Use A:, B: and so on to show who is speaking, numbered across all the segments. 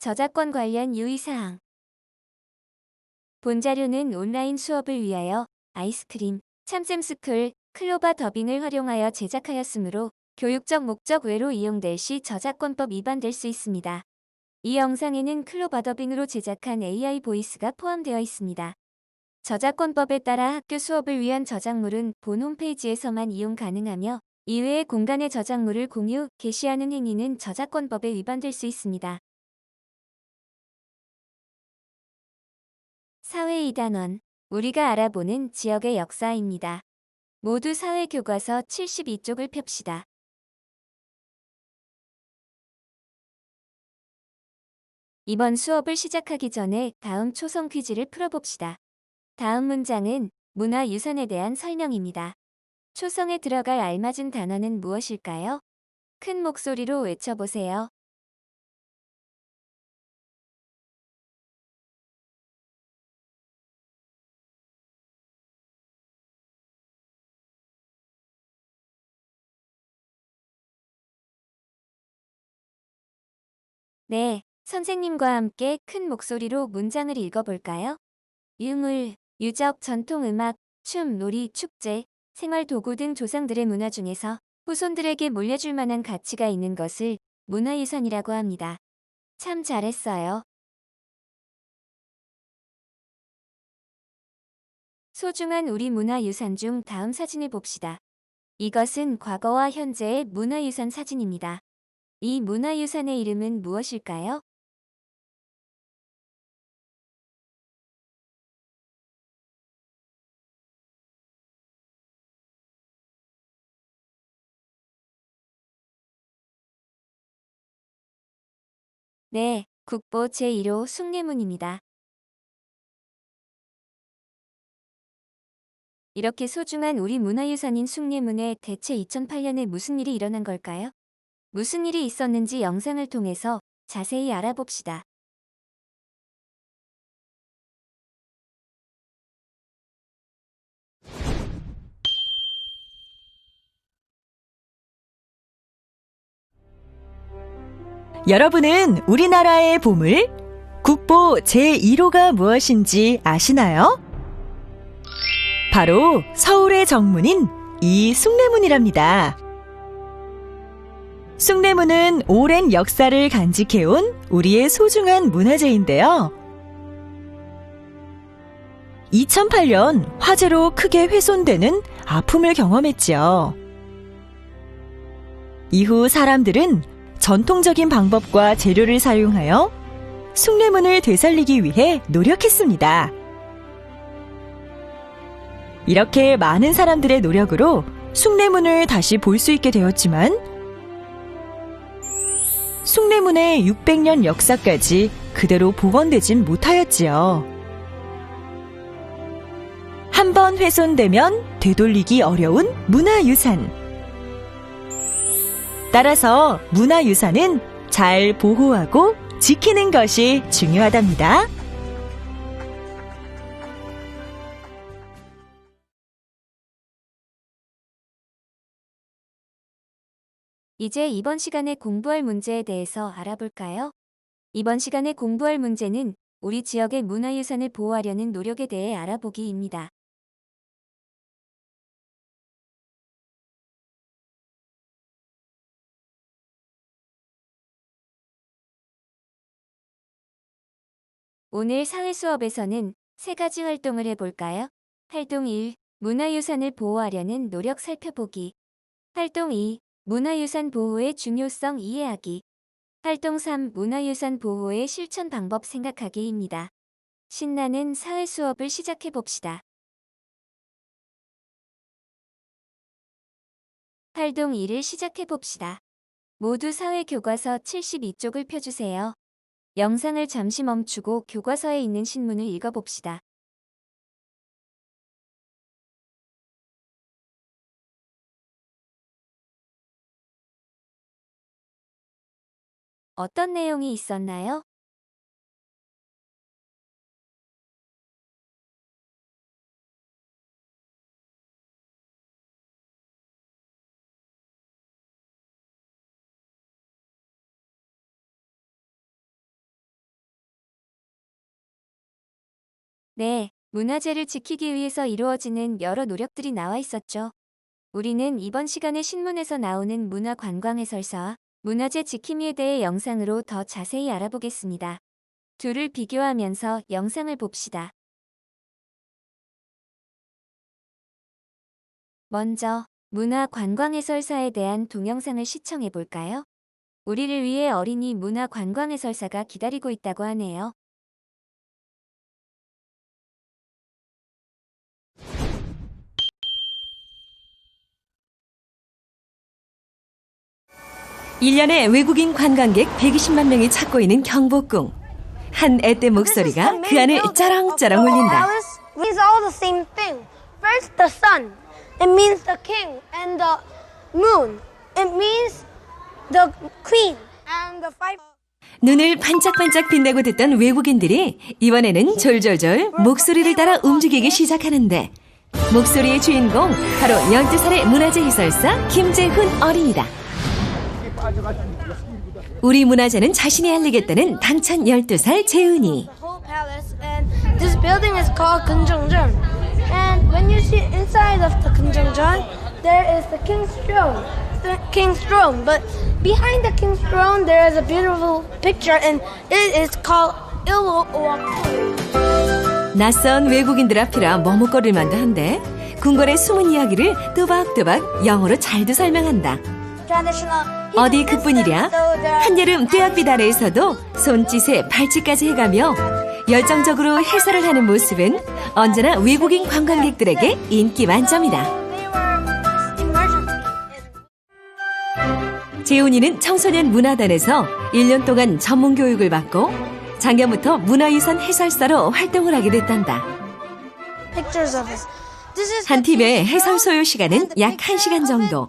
A: 저작권 관련 유의사항. 본 자료는 온라인 수업을 위하여 아이스크림, 참쌤스쿨, 클로바 더빙을 활용하여 제작하였으므로 교육적 목적 외로 이용될 시 저작권법 위반될 수 있습니다. 이 영상에는 클로바 더빙으로 제작한 AI 보이스가 포함되어 있습니다. 저작권법에 따라 학교 수업을 위한 저작물은 본 홈페이지에서만 이용 가능하며 이외의 공간의 저작물을 공유, 게시하는 행위는 저작권법에 위반될 수 있습니다. 사회 2단원, 우리가 알아보는 지역의 역사입니다. 모두 사회교과서 72쪽을 펴시다. 이번 수업을 시작하기 전에 다음 초성 퀴즈를 풀어봅시다. 다음 문장은 문화유산에 대한 설명입니다. 초성에 들어갈 알맞은 단어는 무엇일까요? 큰 목소리로 외쳐보세요. 네, 선생님과 함께 큰 목소리로 문장을 읽어볼까요? 유물, 유적, 전통음악, 춤, 놀이, 축제, 생활도구 등 조상들의 문화 중에서 후손들에게 물려줄 만한 가치가 있는 것을 문화유산이라고 합니다. 참 잘했어요. 소중한 우리 문화유산 중 다음 사진을 봅시다. 이것은 과거와 현재의 문화유산 사진입니다. 이 문화유산의 이름은 무엇일까요? 네, 국보 제1호 숭례문입니다. 이렇게 소중한 우리 문화유산인 숭례문에 대체 2008년에 무슨 일이 일어난 걸까요? 무슨 일이 있었는지 영상을 통해서 자세히 알아봅시다.
B: 여러분은 우리나라의 보물, 국보 제1호가 무엇인지 아시나요? 바로 서울의 정문인 이 숭례문이랍니다. 숭례문은 오랜 역사를 간직해온 우리의 소중한 문화재인데요. 2008년 화재로 크게 훼손되는 아픔을 경험했지요. 이후 사람들은 전통적인 방법과 재료를 사용하여 숭례문을 되살리기 위해 노력했습니다. 이렇게 많은 사람들의 노력으로 숭례문을 다시 볼 수 있게 되었지만 숭례문의 600년 역사까지 그대로 복원되진 못하였지요. 한번 훼손되면 되돌리기 어려운 문화유산. 따라서 문화유산은 잘 보호하고 지키는 것이 중요하답니다.
A: 이제 이번 시간에 공부할 문제에 대해서 알아볼까요? 이번 시간에 공부할 문제는 우리 지역의 문화유산을 보호하려는 노력에 대해 알아보기입니다. 오늘 사회 수업에서는 세 가지 활동을 해볼까요? 활동 1. 문화유산을 보호하려는 노력 살펴보기. 활동 2. 문화유산 보호의 중요성 이해하기. 활동 3. 문화유산 보호의 실천 방법 생각하기입니다. 신나는 사회 수업을 시작해 봅시다. 활동 1을 시작해 봅시다. 모두 사회 교과서 72쪽을 펴주세요. 영상을 잠시 멈추고 교과서에 있는 신문을 읽어봅시다. 어떤 내용이 있었나요? 네, 문화재를 지키기 위해서 이루어지는 여러 노력들이 나와 있었죠. 우리는 이번 시간에 신문에서 나오는 문화관광해설사와 문화재 지킴이에 대해 영상으로 더 자세히 알아보겠습니다. 둘을 비교하면서 영상을 봅시다. 먼저 문화관광해설사에 대한 동영상을 시청해 볼까요? 우리를 위해 어린이 문화관광해설사가 기다리고 있다고 하네요.
B: 일년에 외국인 관광객 120만 명이 찾고 있는 경복궁. 한 애때 목소리가 그 안을 짜랑짜랑 울린다.
C: It means all the same thing. First, the sun. It means the king and the moon. It means the queen and the five.
B: 눈을 반짝반짝 빛내고 듣던 외국인들이 이번에는 졸졸졸 목소리를 따라 움직이기 시작하는데 목소리의 주인공 바로 12살의 문화재 해설사 김재훈 어린이다. 우리 문화재는 자신이 알리겠다는 당찬 12살 재훈이.
C: The whole palace, and this building is called Kunjeongjeon. And when you see inside of the Kunjeongjeon, there is the king's throne. The king's throne, but behind the king's throne there is a beautiful picture, and it is called Ilwok.
B: 낯선 외국인들 앞이라 머뭇거릴 만도 한데 궁궐의 숨은 이야기를 또박또박 영어로 잘도 설명한다. 어디 그뿐이랴 한여름 뙤약빛 아래에서도 손짓에 발짓까지 해가며 열정적으로 해설을 하는 모습은 언제나 외국인 관광객들에게 인기 만점이다. 재훈이는 청소년 문화단에서 1년 동안 전문 교육을 받고 작년부터 문화유산 해설사로 활동을 하게 됐단다. 한 팀의 해설 소요 시간은 약 1시간 정도.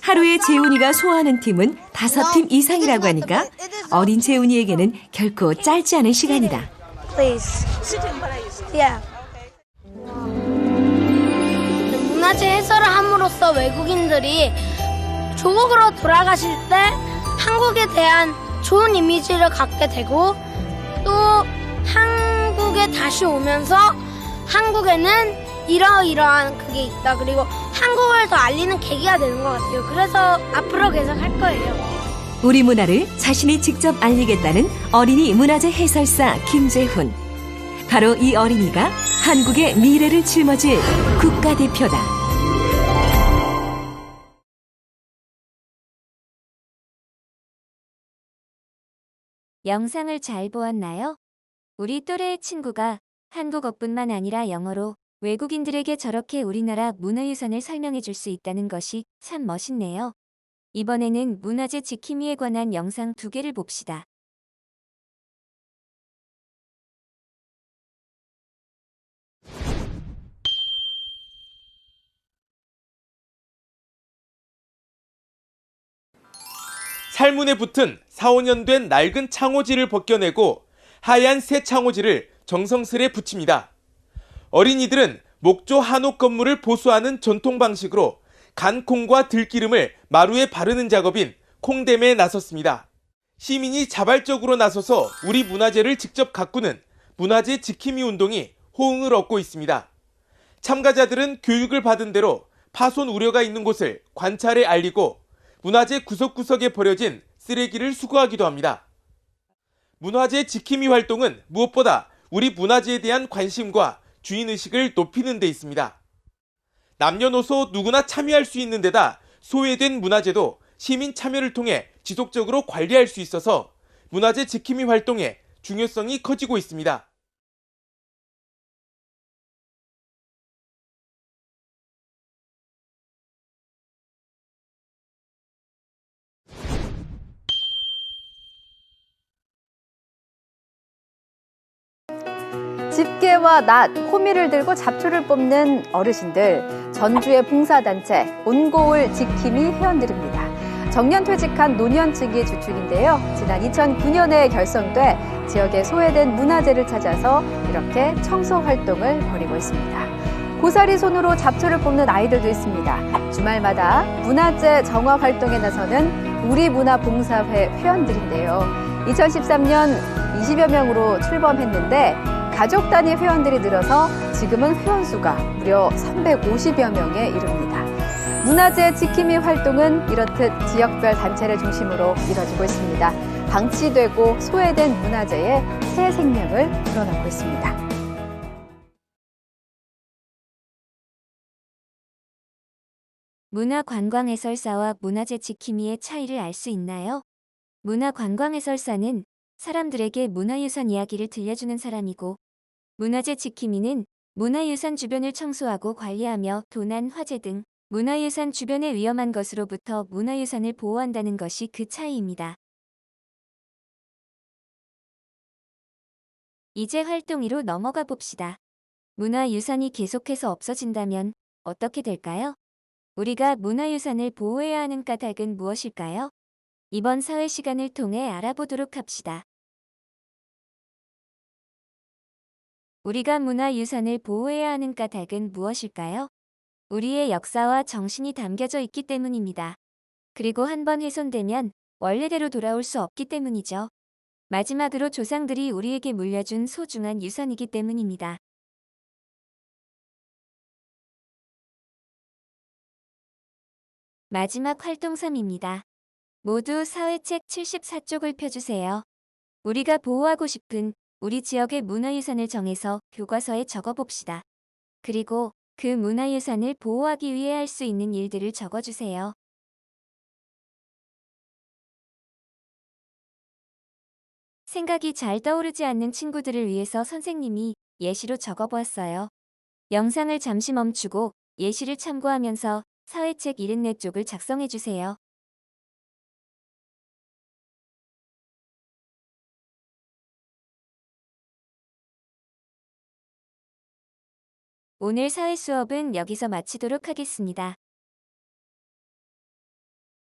B: 하루에 재훈이가 소화하는 팀은 5팀 이상이라고 하니까 어린 재훈이에게는 결코 짧지 않은 시간이다.
C: 문화재 해설을 함으로써 외국인들이 조국으로 돌아가실 때 한국에 대한 좋은 이미지를 갖게 되고 또 한국에 다시 오면서 한국에는 이러이러한 그게 있다. 그리고 한국을 더 알리는 계기가 되는 것 같아요. 그래서 앞으로 계속 할 거예요.
B: 우리 문화를 자신이 직접 알리겠다는 어린이 문화재 해설사 김재훈. 바로 이 어린이가 한국의 미래를 짊어질 국가대표다.
A: 영상을 잘 보았나요? 우리 또래의 친구가 한국어뿐만 아니라 영어로 외국인들에게 저렇게 우리나라 문화유산을 설명해 줄 수 있다는 것이 참 멋있네요. 이번에는 문화재 지킴이에 관한 영상 2개를 봅시다.
D: 살문에 붙은 4, 5년 된 낡은 창호지를 벗겨내고 하얀 새 창호지를 정성스레 붙입니다. 어린이들은 목조 한옥 건물을 보수하는 전통 방식으로 간 콩과 들기름을 마루에 바르는 작업인 콩댐에 나섰습니다. 시민이 자발적으로 나서서 우리 문화재를 직접 가꾸는 문화재 지킴이 운동이 호응을 얻고 있습니다. 참가자들은 교육을 받은 대로 파손 우려가 있는 곳을 관찰해 알리고 문화재 구석구석에 버려진 쓰레기를 수거하기도 합니다. 문화재 지킴이 활동은 무엇보다 우리 문화재에 대한 관심과 주인의식을 높이는 데 있습니다. 남녀노소 누구나 참여할 수 있는 데다 소외된 문화재도 시민 참여를 통해 지속적으로 관리할 수 있어서 문화재 지킴이 활동의 중요성이 커지고 있습니다.
E: 집게와 낫, 호미를 들고 잡초를 뽑는 어르신들, 전주의 봉사단체 온고을 지킴이 회원들입니다. 정년 퇴직한 노년 측이 주축인데요. 지난 2009년에 결성돼 지역의 소외된 문화재를 찾아서 이렇게 청소 활동을 벌이고 있습니다. 고사리 손으로 잡초를 뽑는 아이들도 있습니다. 주말마다 문화재 정화 활동에 나서는 우리문화봉사회 회원들인데요. 2013년 20여 명으로 출범했는데 가족 단위 회원들이 늘어서 지금은 회원 수가 무려 350여 명에 이릅니다. 문화재 지킴이 활동은 이렇듯 지역별 단체를 중심으로 이뤄지고 있습니다. 방치되고 소외된 문화재에 새 생명을 불어넣고 있습니다.
A: 문화관광해설사와 문화재 지킴이의 차이를 알 수 있나요? 문화관광해설사는 사람들에게 문화유산 이야기를 들려주는 사람이고, 문화재 지킴이는 문화유산 주변을 청소하고 관리하며 도난, 화재 등 문화유산 주변의 위험한 것으로부터 문화유산을 보호한다는 것이 그 차이입니다. 이제 활동 2로 넘어가 봅시다. 문화유산이 계속해서 없어진다면 어떻게 될까요? 우리가 문화유산을 보호해야 하는 까닭은 무엇일까요? 이번 사회 시간을 통해 알아보도록 합시다. 우리가 문화유산을 보호해야 하는 까닭은 무엇일까요? 우리의 역사와 정신이 담겨져 있기 때문입니다. 그리고 한번 훼손되면 원래대로 돌아올 수 없기 때문이죠. 마지막으로 조상들이 우리에게 물려준 소중한 유산이기 때문입니다. 마지막 활동 3입니다. 모두 사회책 74쪽을 펴주세요. 우리가 보호하고 싶은 우리 지역의 문화유산을 정해서 교과서에 적어봅시다. 그리고 그 문화유산을 보호하기 위해 할 수 있는 일들을 적어주세요. 생각이 잘 떠오르지 않는 친구들을 위해서 선생님이 예시로 적어보았어요. 영상을 잠시 멈추고 예시를 참고하면서 사회책 74쪽을 작성해주세요. 오늘 사회 수업은 여기서 마치도록 하겠습니다.